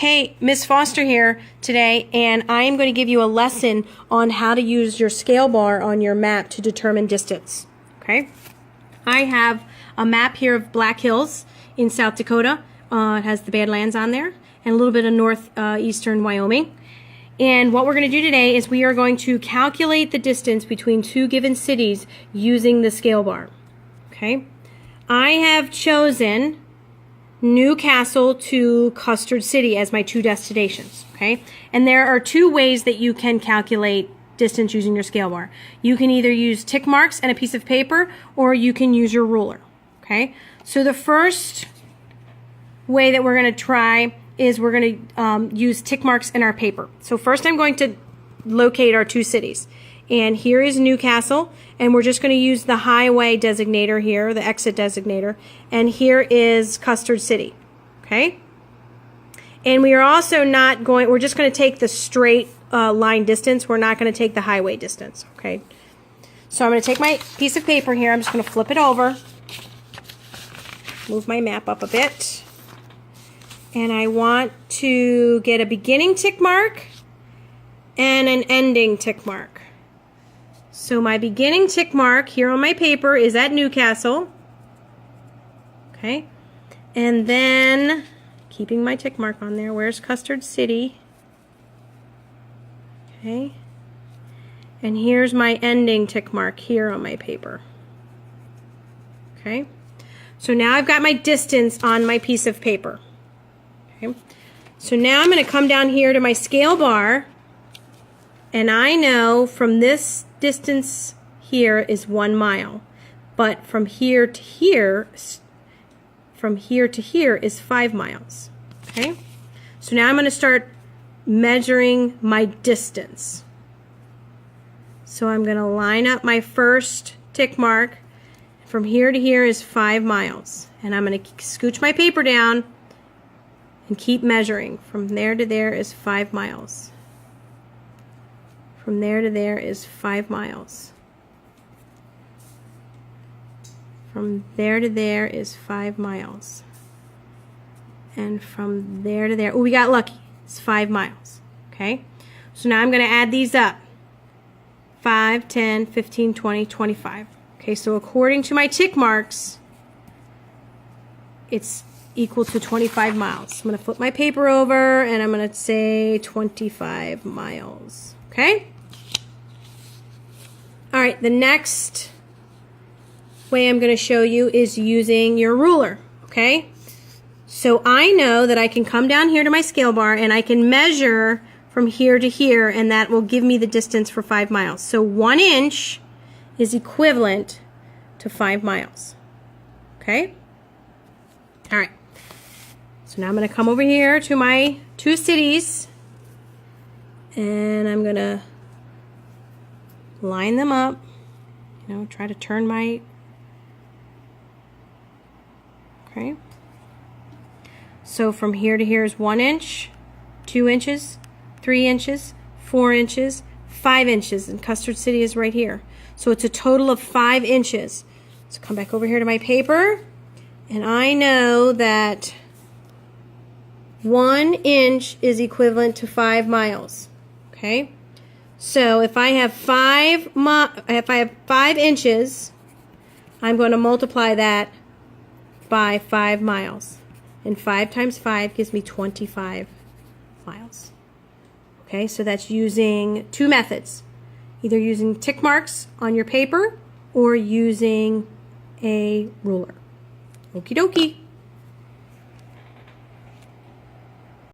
Hey, Miss Foster here today, and I am going to give you a lesson on how to use your scale bar on your map to determine distance. Okay? I have a map here of Black Hills in South Dakota. It has the Badlands on there, and a little bit of northeastern Wyoming. And what we're going to do today is we are going to calculate the distance between two given cities using the scale bar. Okay? I have chosen New Castle to Custard City as my two destinations, okay? And there are two ways that you can calculate distance using your scale bar. You can either use tick marks and a piece of paper, or you can use your ruler, okay? So the first way that we're going to try is we're going to use tick marks in our paper. So first I'm going to locate our two cities. And here is New Castle, and we're just going to use the highway designator here, the exit designator, and here is Custard City, okay? And we are also not going, we're just going to take the straight line distance. We're not going to take the highway distance, okay? So I'm going to take my piece of paper here, I'm just going to flip it over, move my map up a bit, and I want to get a beginning tick mark and an ending tick mark. So my beginning tick mark here on my paper is at New Castle. Okay. And then, keeping my tick mark on there, where's Custard City? Okay. And here's my ending tick mark here on my paper. Okay. So now I've got my distance on my piece of paper. Okay. So now I'm going to come down here to my scale bar, and I know from this distance here is 1 mile, but from here to here is 5 miles. Okay, so now I'm going to start measuring my distance. So I'm going to line up my first tick mark. From here to here is 5 miles, and I'm going to scooch my paper down and keep measuring. From there to there is 5 miles. From there to there is 5 miles. From there to there is 5 miles. And from there to there, oh, we got lucky. It's 5 miles. Okay? So now I'm going to add these up. 5, 10, 15, 20, 25. Okay, so according to my tick marks, it's equal to 25 miles. I'm going to flip my paper over, and I'm going to say 25 miles. Okay? All right, the next way I'm going to show you is using your ruler, okay? So I know that I can come down here to my scale bar and I can measure from here to here, and that will give me the distance for 5 miles. So 1 inch is equivalent to 5 miles, okay? All right, so now I'm going to come over here to my two cities, and I'm going to line them up, you know, try to turn my, okay. So from here to here is 1 inch, 2 inches, 3 inches, 4 inches, 5 inches, and Custard City is right here. So it's a total of 5 inches. So come back over here to my paper, and I know that 1 inch is equivalent to 5 miles, okay? So if I have 5 inches, I'm going to multiply that by 5 miles. And 5 times 5 gives me 25 miles. Okay, so that's using two methods. Either using tick marks on your paper or using a ruler. Okie dokie.